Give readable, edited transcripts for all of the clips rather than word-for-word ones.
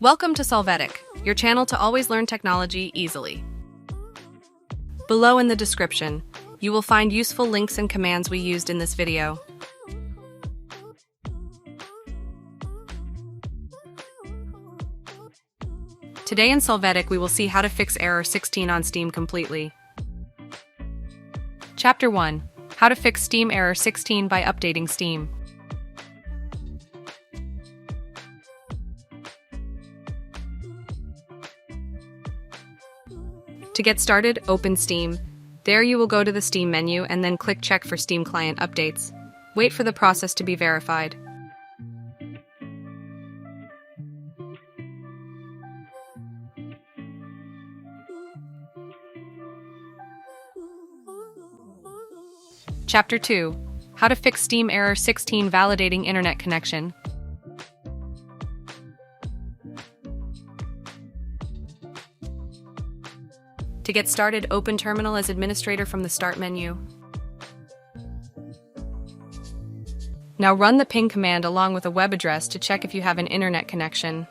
Welcome to Solvetic, your channel to always learn technology easily. Below in the description, you will find useful links and commands we used in this video. Today in Solvetic, we will see how to fix error 16 on Steam completely. Chapter 1. How to fix Steam error 16 by updating Steam. To get started, open Steam. There you will go to the Steam menu and then click Check for Steam Client Updates. Wait for the process to be verified. Chapter 2. How to fix Steam error 16 validating internet connection. To get started, open Terminal as administrator from the Start menu. Now run the ping command along with a web address to check if you have an internet connection.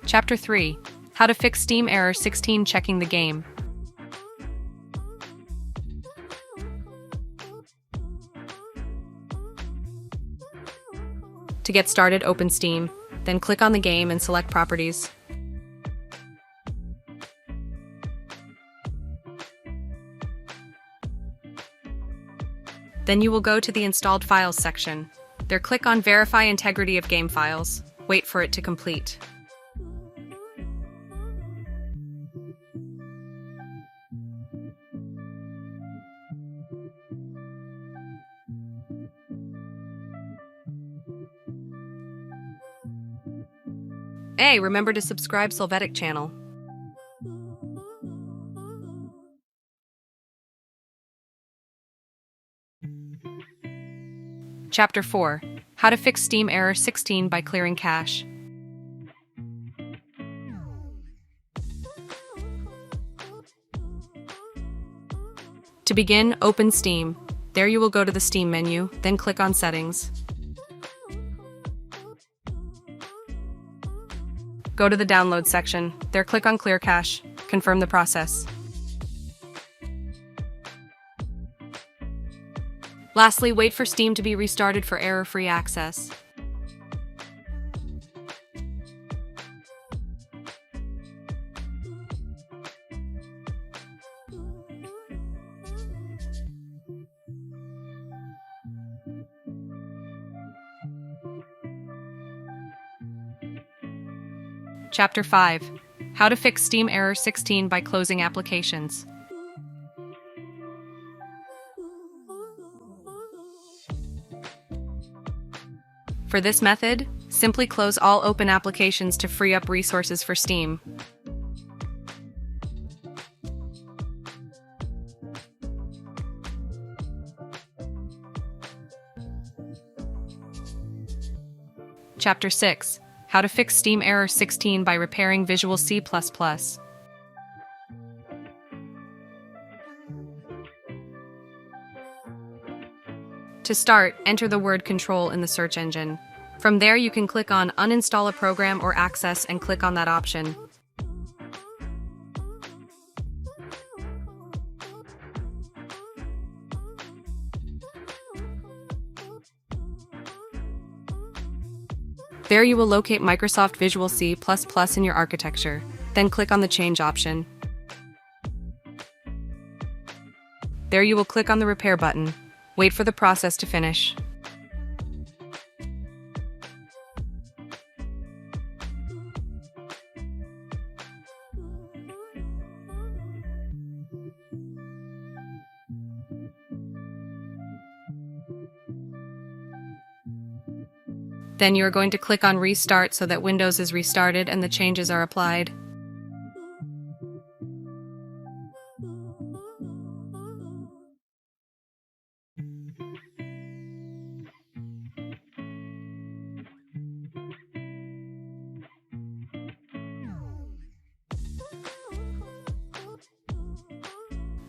Chapter 3. How to fix Steam error 16 checking the game. To get started, open Steam, then click on the game and select Properties. Then you will go to the Installed Files section. There click on Verify Integrity of Game Files. Wait for it to complete. Hey, remember to subscribe Solvetic channel. Chapter 4. How to fix Steam error 16 by clearing cache. To begin, open Steam. There you will go to the Steam menu, then click on Settings. Go to the Download section. There click on Clear Cache. Confirm the process. Lastly, wait for Steam to be restarted for error-free access. Chapter 5. How to fix Steam error 16 by closing applications. For this method, simply close all open applications to free up resources for Steam. Chapter 6. How to fix Steam error 16 by repairing Visual C++. To start, enter the word control in the search engine. From there, you can click on Uninstall a program or access and click on that option. There you will locate Microsoft Visual C++ in your architecture. Then click on the Change option. There you will click on the Repair button. Wait for the process to finish. Then you are going to click on Restart so that Windows is restarted and the changes are applied.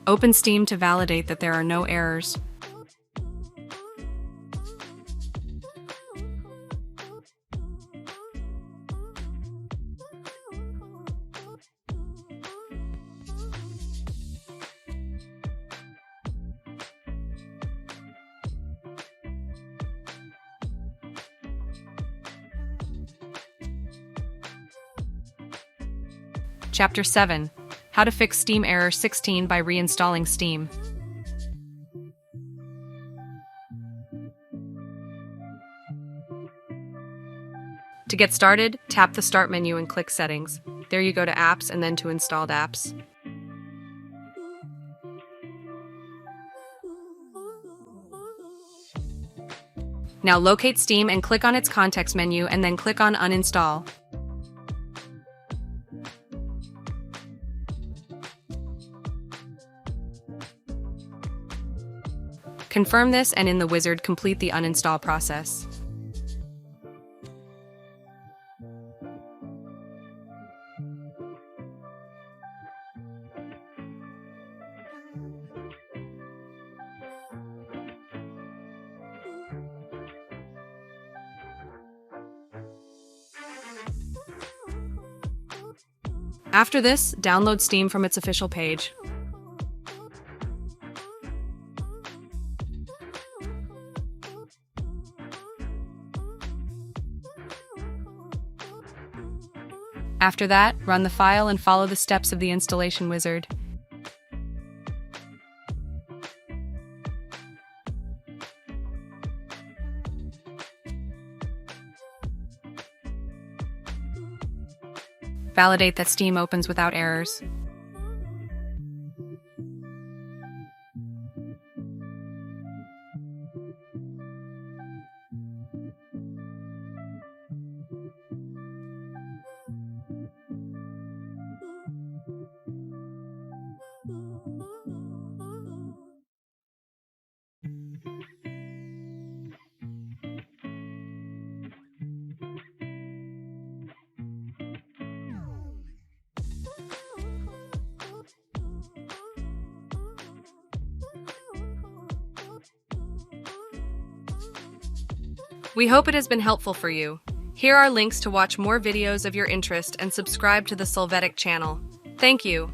Open Steam to validate that there are no errors. Chapter 7. How to fix Steam error 16 by reinstalling Steam. To get started, tap the Start menu and click Settings. There you go to Apps and then to Installed Apps. Now locate Steam and click on its context menu and then click on Uninstall. Confirm this and in the wizard complete the uninstall process. After this, download Steam from its official page. After that, run the file and follow the steps of the installation wizard. Validate that Steam opens without errors. We hope it has been helpful for you. Here are links to watch more videos of your interest and subscribe to the Solvetic channel. Thank you.